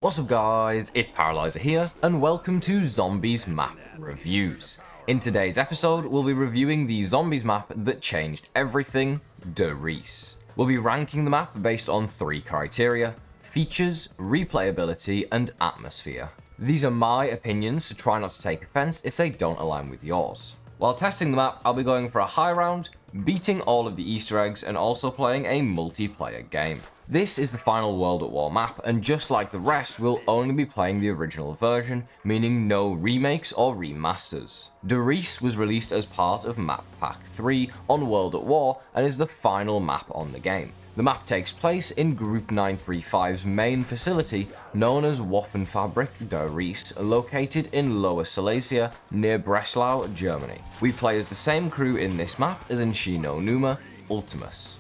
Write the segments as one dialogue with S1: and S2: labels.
S1: What's up guys, it's Paralyzer here, and welcome to Zombies Map Reviews. In today's episode, we'll be reviewing the Zombies map that changed everything, Riese. We'll be ranking the map based on 3 criteria: features, replayability, and atmosphere. These are my opinions, so try not to take offense if they don't align with yours. While testing the map, I'll be going for a high round, beating all of the Easter eggs, and also playing a multiplayer game. This is the final World at War map, and just like the rest, we'll only be playing the original version, meaning no remakes or remasters. Riese was released as part of Map Pack 3 on World at War, and is the final map on the game. The map takes place in Group 935's main facility, known as Waffenfabrik Riese, located in Lower Silesia, near Breslau, Germany. We play as the same crew in this map as in Shi No Numa, Ultimus.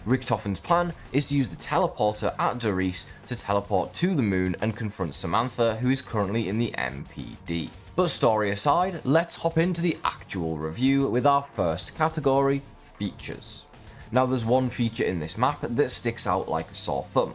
S1: Richtofen's plan is to use the teleporter at Riese to teleport to the moon and confront Samantha, who is currently in the MPD. But story aside, let's hop into the actual review with our first category, features. Now there's one feature in this map that sticks out like a sore thumb.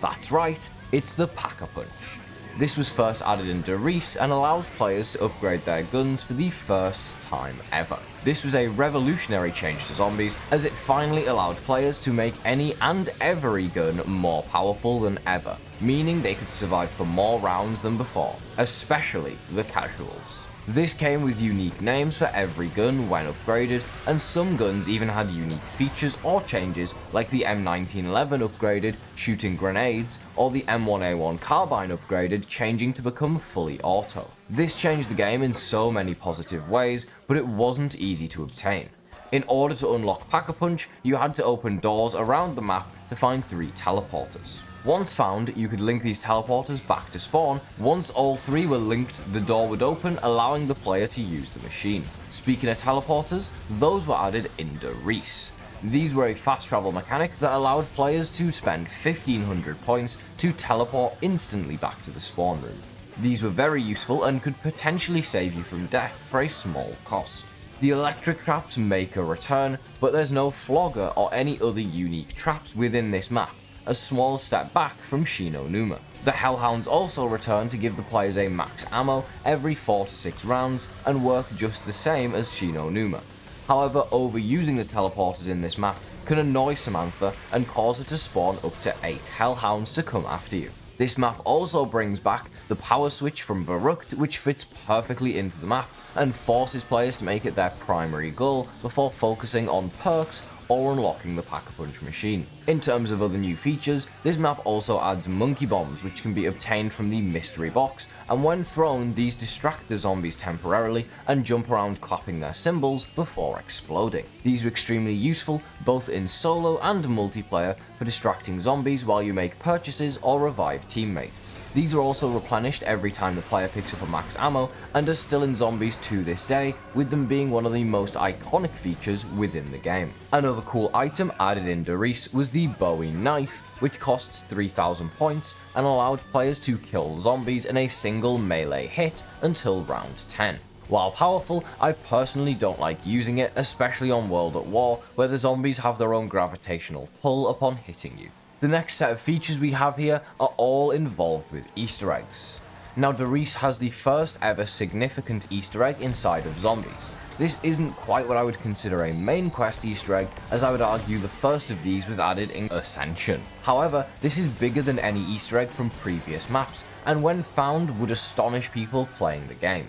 S1: That's right, it's the Pack-a-Punch. This was first added in Riese and allows players to upgrade their guns for the first time ever. This was a revolutionary change to zombies, as it finally allowed players to make any and every gun more powerful than ever, meaning they could survive for more rounds than before, especially the casuals. This came with unique names for every gun when upgraded, and some guns even had unique features or changes, like the M1911 upgraded, shooting grenades, or the M1A1 carbine upgraded, changing to become fully auto. This changed the game in so many positive ways, but it wasn't easy to obtain. In order to unlock Pack-a-Punch, you had to open doors around the map to find 3 teleporters. Once found, you could link these teleporters back to spawn. Once all 3 were linked, the door would open, allowing the player to use the machine. Speaking of teleporters, those were added in Riese. These were a fast travel mechanic that allowed players to spend 1500 points to teleport instantly back to the spawn room. These were very useful and could potentially save you from death for a small cost. The electric traps make a return, but there's no flogger or any other unique traps within this map, a small step back from Shi No Numa. The Hellhounds also return to give the players a max ammo every 4 to 6 rounds and work just the same as Shi No Numa. However, overusing the teleporters in this map can annoy Samantha and cause her to spawn up to 8 Hellhounds to come after you. This map also brings back the power switch from Verrückt, which fits perfectly into the map and forces players to make it their primary goal before focusing on perks or unlocking the Pack-a-Punch machine. In terms of other new features, this map also adds monkey bombs, which can be obtained from the mystery box, and when thrown, these distract the zombies temporarily and jump around clapping their cymbals before exploding. These are extremely useful both in solo and multiplayer for distracting zombies while you make purchases or revive teammates. These are also replenished every time the player picks up a max ammo and are still in zombies to this day, with them being one of the most iconic features within the game. Another cool item added in Riese was the Bowie knife, which costs 3000 points and allowed players to kill zombies in a single melee hit until round 10. While powerful, I personally don't like using it, especially on World at War, where the zombies have their own gravitational pull upon hitting you. The next set of features we have here are all involved with Easter eggs. Now Riese has the first ever significant Easter egg inside of zombies. This isn't quite what I would consider a main quest Easter egg, as I would argue the first of these was added in Ascension. However, this is bigger than any Easter egg from previous maps, and when found would astonish people playing the game.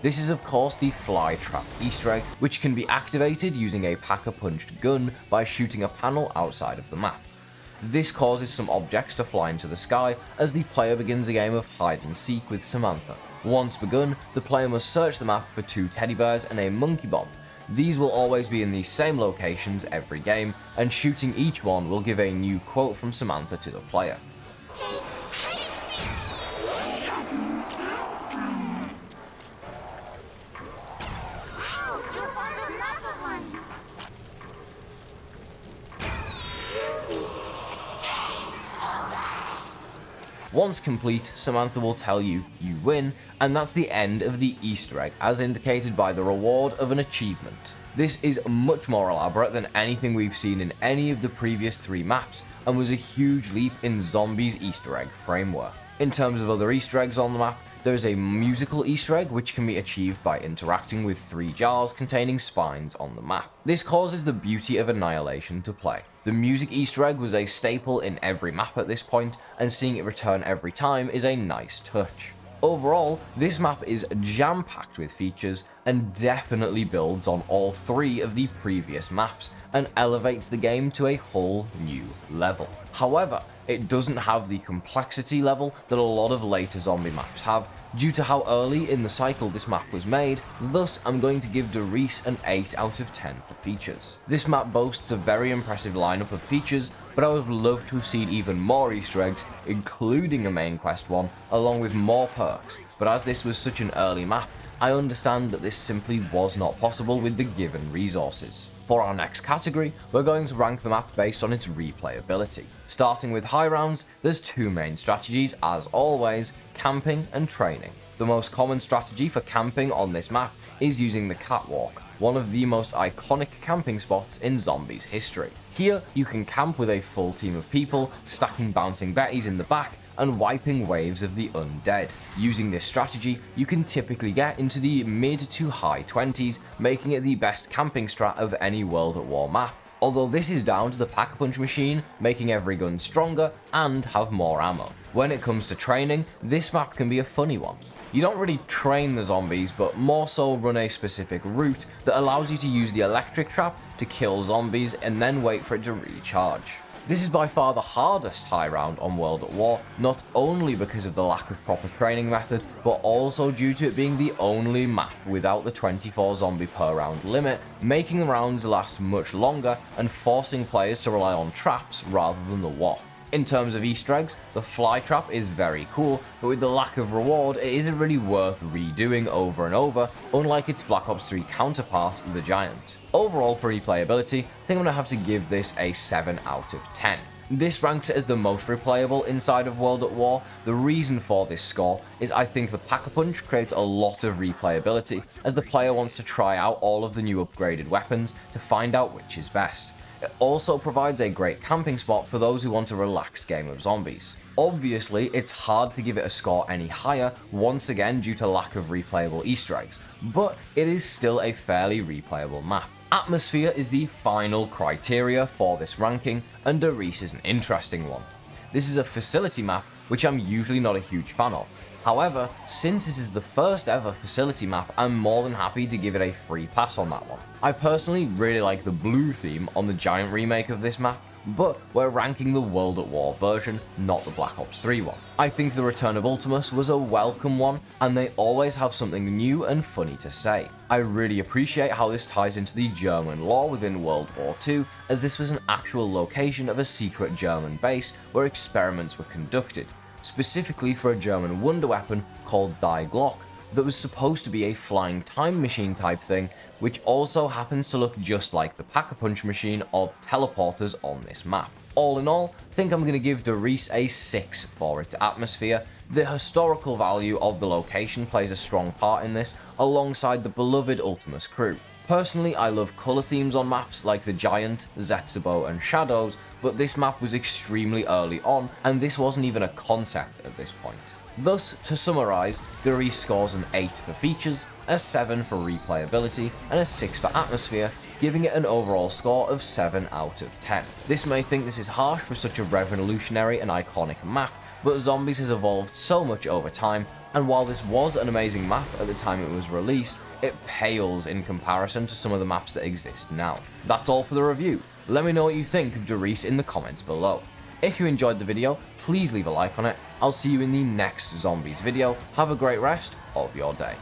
S1: This is of course the Fly Trap Easter egg, which can be activated using a Pack-a-Punched gun by shooting a panel outside of the map. This causes some objects to fly into the sky as the player begins a game of hide and seek with Samantha. Once begun, the player must search the map for 2 teddy bears and a monkey bomb. These will always be in the same locations every game, and shooting each one will give a new quote from Samantha to the player. Once complete, Samantha will tell you you win, and that's the end of the Easter egg, as indicated by the reward of an achievement. This is much more elaborate than anything we've seen in any of the previous 3 maps, and was a huge leap in Zombies Easter egg framework. In terms of other Easter eggs on the map, there is a musical Easter egg which can be achieved by interacting with 3 jars containing spines on the map. This causes the beauty of annihilation to play. The music Easter egg was a staple in every map at this point, and seeing it return every time is a nice touch. Overall, this map is jam-packed with features and definitely builds on all 3 of the previous maps and elevates the game to a whole new level. However, it doesn't have the complexity level that a lot of later zombie maps have due to how early in the cycle this map was made, thus I'm going to give Riese an 8 out of 10 for features. This map boasts a very impressive lineup of features, but I would love to have seen even more Easter eggs, including a main quest one, along with more perks, but as this was such an early map, I understand that this simply was not possible with the given resources. For our next category, we're going to rank the map based on its replayability. Starting with high rounds, there's 2 main strategies as always, camping and training. The most common strategy for camping on this map is using the catwalk, one of the most iconic camping spots in Zombies history. Here, you can camp with a full team of people, stacking bouncing betties in the back and wiping waves of the undead. Using this strategy, you can typically get into the mid to high 20s, making it the best camping strat of any World at War map, although this is down to the pack-a-punch machine making every gun stronger and have more ammo. When it comes to training, this map can be a funny one. You don't really train the zombies, but more so run a specific route that allows you to use the electric trap to kill zombies and then wait for it to recharge. This is by far the hardest high round on World at War, not only because of the lack of proper training method, but also due to it being the only map without the 24 zombie per round limit, making the rounds last much longer and forcing players to rely on traps rather than the WAF. In terms of Easter eggs, the fly trap is very cool, but with the lack of reward, it isn't really worth redoing over and over, unlike its Black Ops 3 counterpart, the Giant. Overall for replayability, I think I'm going to have to give this a 7 out of 10. This ranks it as the most replayable inside of World at War. The reason for this score is I think the Pack-a-Punch creates a lot of replayability, as the player wants to try out all of the new upgraded weapons to find out which is best. It also provides a great camping spot for those who want a relaxed game of zombies. Obviously, it's hard to give it a score any higher, once again due to lack of replayable Easter eggs, but it is still a fairly replayable map. Atmosphere is the final criteria for this ranking, and Riese is an interesting one. This is a facility map, which I'm usually not a huge fan of. However, since this is the first ever facility map, I'm more than happy to give it a free pass on that one. I personally really like the blue theme on the Giant remake of this map, but we're ranking the World at War version, not the Black Ops 3 one. I think the return of Ultimus was a welcome one, and they always have something new and funny to say. I really appreciate how this ties into the German lore within World War II, as this was an actual location of a secret German base where experiments were conducted, specifically for a German wonder weapon called Die Glock that was supposed to be a flying time machine type thing, which also happens to look just like the Pack-a-Punch machine or the teleporters on this map. All in all, I think I'm going to give Riese a 6 for its atmosphere. The historical value of the location plays a strong part in this, alongside the beloved Ultimus crew. Personally, I love colour themes on maps like the Giant, Zetsubo and Shadows, but this map was extremely early on, and this wasn't even a concept at this point. Thus, to summarise, Riese scores an 8 for features, a 7 for replayability, and a 6 for atmosphere, giving it an overall score of 7 out of 10. This may think this is harsh for such a revolutionary and iconic map, but Zombies has evolved so much over time, and while this was an amazing map at the time it was released, it pales in comparison to some of the maps that exist now. That's all for the review. Let me know what you think of Riese in the comments below. If you enjoyed the video, please leave a like on it. I'll see you in the next Zombies video. Have a great rest of your day.